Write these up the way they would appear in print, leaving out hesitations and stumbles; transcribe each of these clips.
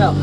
out.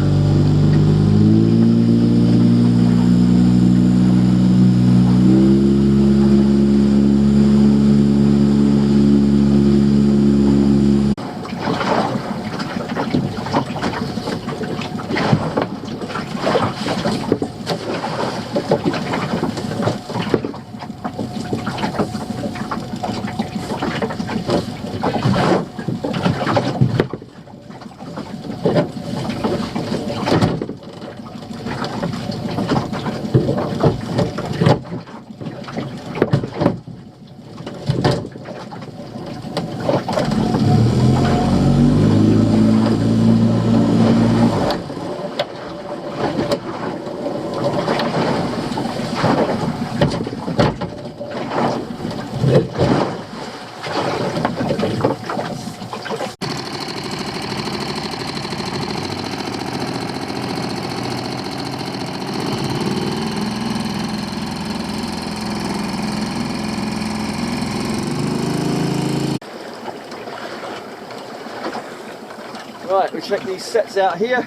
Right, we check these sets out here.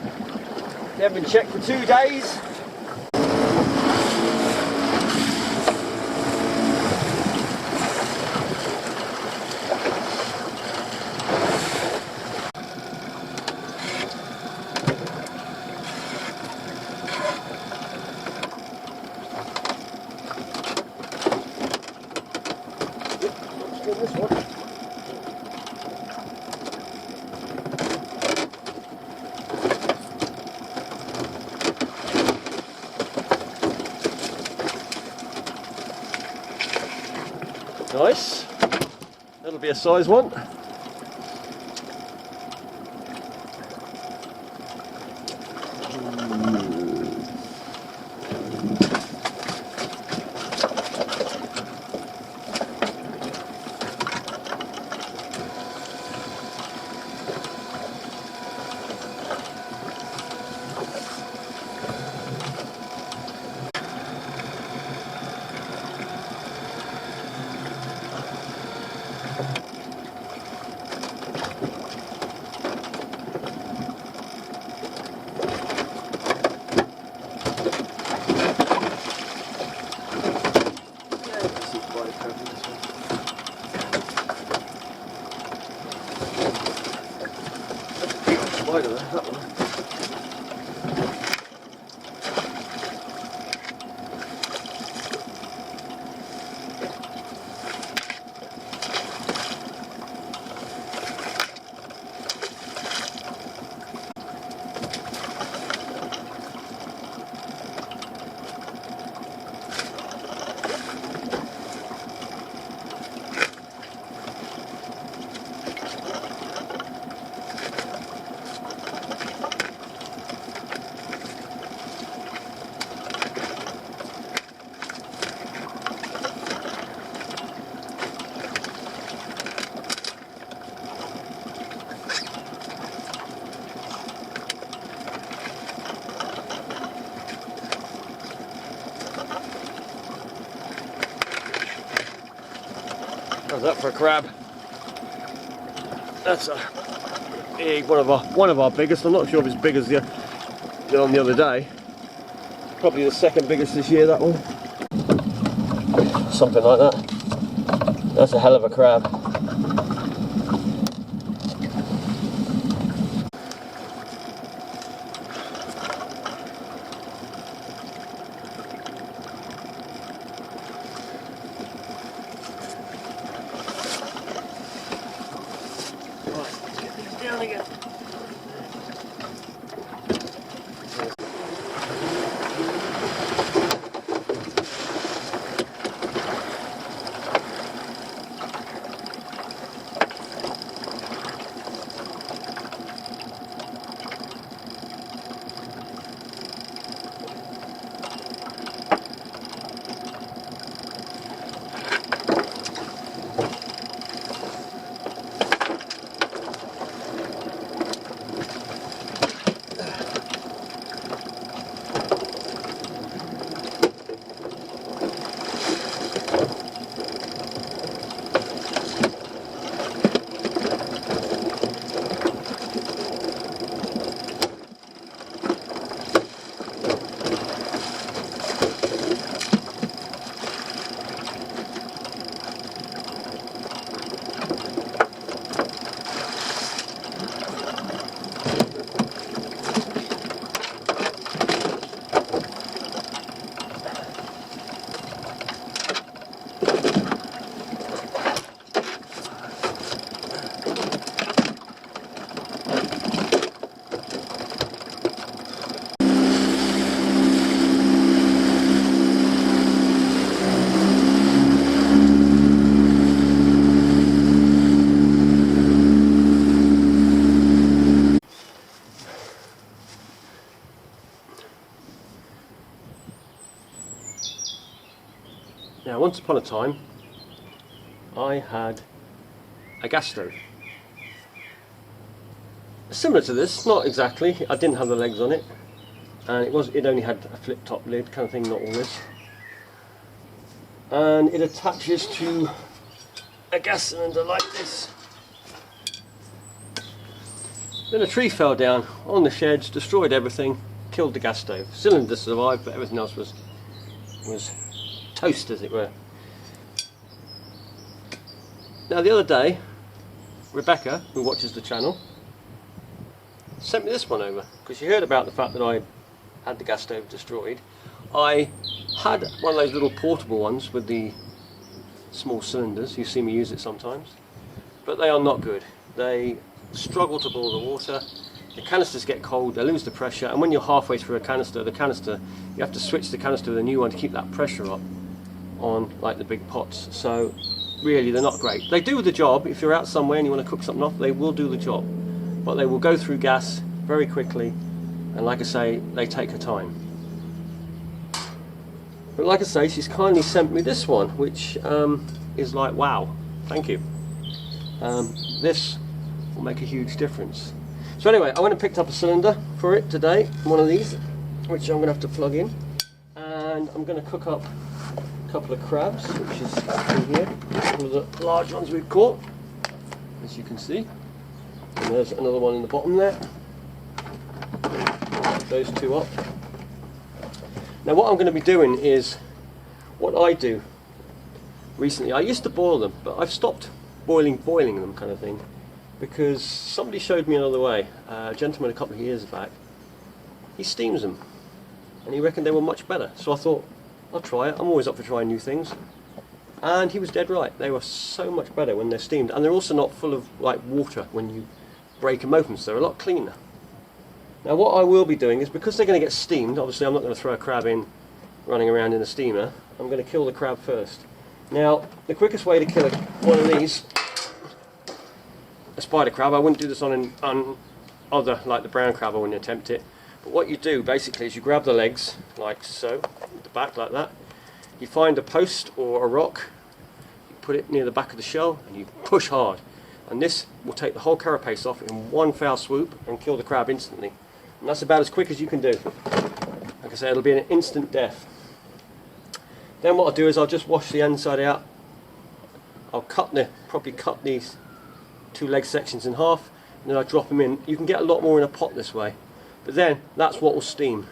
They haven't been checked for 2 days. Let's get this one. Nice. That'll be a size one. Spider there, that one. How's that for a crab? That's a big one of our biggest. I'm not sure if it's big as the on the other day. Probably the second biggest this year, that one. Something like that. That's a hell of a crab. Again. once upon a time I had a gas stove. Similar to this, not exactly. I didn't have the legs on it, and it only had a flip top lid kind of thing, not all this. And it attaches to a gas cylinder like this. Then a tree fell down on the sheds, destroyed everything, killed the gas stove. Cylinder survived, but everything else was toast, as it were. Now the other day, Rebecca, who watches the channel, sent me this one over, because she heard about the fact that I had the gas stove destroyed. I had one of those little portable ones with the small cylinders. You see me use it sometimes, but they are not good. They struggle to boil the water, the canisters get cold, they lose the pressure, and when you're halfway through a canister, you have to switch the canister with a new one to keep that pressure up on like the big pots. So really they're not great. They do the job. If you're out somewhere and you want to cook something off, they will do the job, but they will go through gas very quickly, and like I say, they take her time. But like I say, she's kindly sent me this one, which is like, wow, thank you. This will make a huge difference. So anyway, I went and picked up a cylinder for it today, one of these, which I'm going to have to plug in, and I'm going to cook up a couple of crabs, which is in here, one of the large ones we've caught, as you can see, and there's another one in the bottom there. Those two up. Now what I'm going to be doing is what I do recently. I used to boil them, but I've stopped boiling them kind of thing, because somebody showed me another way. A gentleman a couple of years back, he steams them and he reckoned they were much better. So I thought, I'll try it. I'm always up for trying new things, and he was dead right. They were so much better when they're steamed, and they're also not full of like water when you break them open, so they're a lot cleaner. Now what I will be doing is, because they're going to get steamed, obviously I'm not going to throw a crab in running around in a steamer. I'm going to kill the crab first. Now the quickest way to kill one of these, a spider crab, I wouldn't do this on other, like the brown crab, I wouldn't attempt it. But what you do basically is you grab the legs like so, the back like that, you find a post or a rock, you put it near the back of the shell and you push hard, and this will take the whole carapace off in one foul swoop and kill the crab instantly. And that's about as quick as you can do. Like I say, it'll be an instant death. Then what I'll do is I'll just wash the inside out. I'll probably cut these two leg sections in half, and then I'll drop them in. You can get a lot more in a pot this way, but then that's what will steam.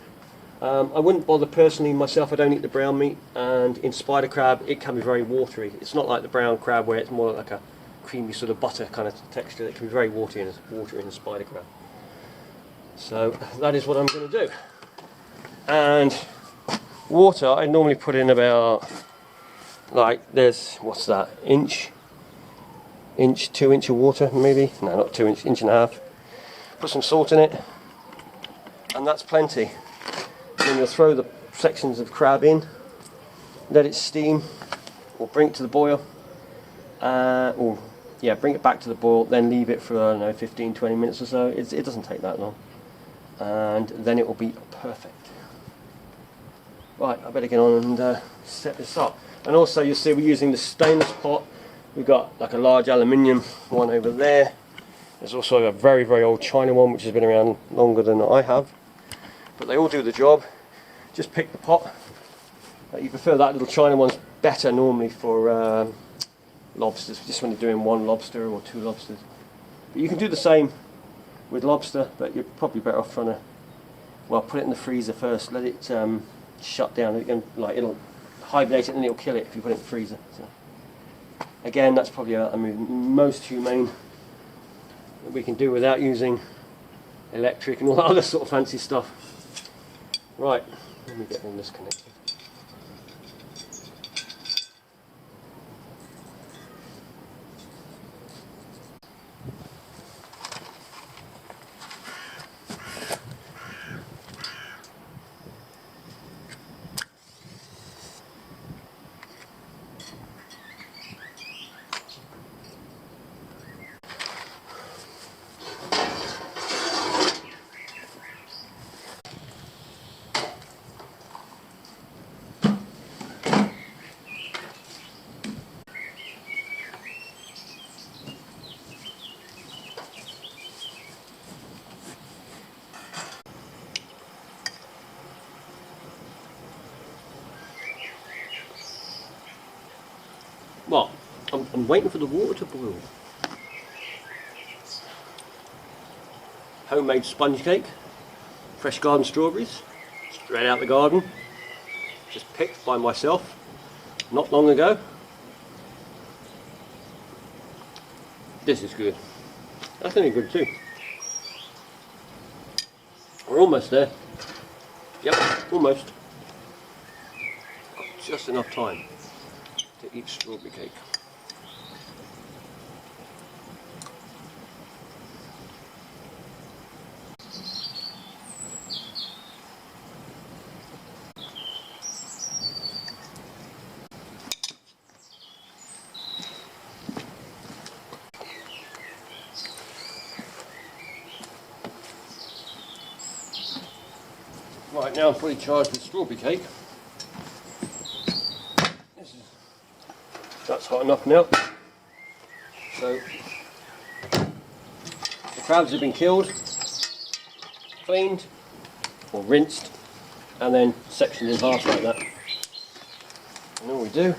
I wouldn't bother personally myself. I don't eat the brown meat, and in spider crab it can be very watery. It's not like the brown crab where it's more like a creamy sort of butter kind of texture. It can be very watery in a spider crab. So that is what I'm going to do. And water, I normally put in about, like, there's, what's that, inch, 2 inch of water maybe, no, not 2 inch, inch and a half. Put some salt in it, and that's plenty. And then you'll throw the sections of crab in, let it steam, or bring it to the boil, bring it back to the boil, then leave it for, I don't know, 15-20 minutes or so. It doesn't take that long, and then it will be perfect. Right, I better get on and set this up. And also you'll see we're using the stainless pot. We've got like a large aluminium one over there. There's also a very, very old China one which has been around longer than I have. But they all do the job. Just pick the pot. You prefer that little China one's better normally for lobsters, just when you're doing one lobster or two lobsters. But you can do the same with lobster, but you're probably better off trying to, well, put it in the freezer first, let it shut down. It'll hibernate it and it'll kill it if you put it in the freezer. So, again, that's probably the most humane that we can do without using electric and all that other sort of fancy stuff. Right, let me get all this connected. I'm waiting for the water to boil. Homemade sponge cake, fresh garden strawberries, straight out the garden, just picked by myself not long ago. This is good. That's only good too. We're almost there. Yep, almost. Got just enough time to eat strawberry cake. Right, now I'm fully charged with strawberry cake. That's hot enough now. So the crabs have been killed, cleaned or rinsed, and then sectioned in half like that. And all we do,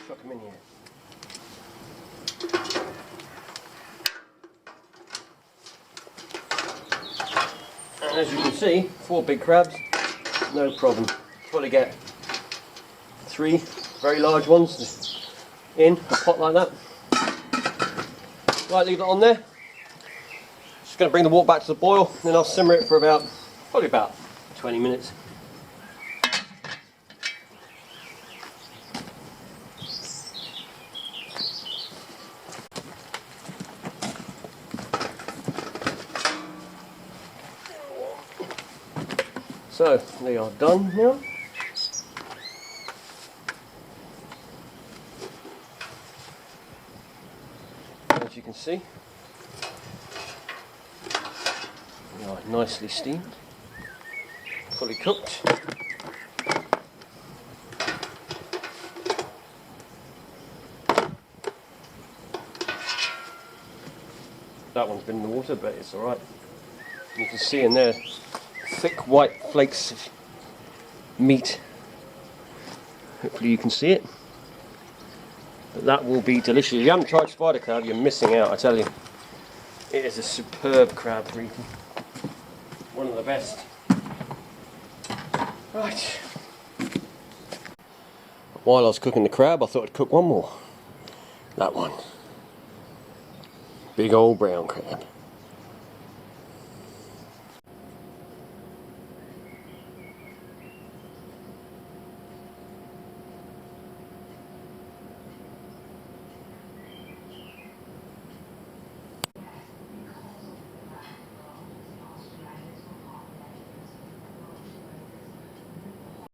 chuck them in here. And as you can see, 4 big crabs, no problem. Probably get 3 very large ones in a pot like that. Right, leave it on there. Just going to bring the water back to the boil, then I'll simmer it for probably about 20 minutes. So they are done now. As you can see, they are nicely steamed, fully cooked. That one's been in the water, but it's alright. You can see in there thick white flakes of meat. Hopefully you can see it. But that will be delicious. If you haven't tried spider crab, you're missing out, I tell you. It is a superb crab for eating. One of the best. Right. While I was cooking the crab, I thought I'd cook one more. That one. Big old brown crab.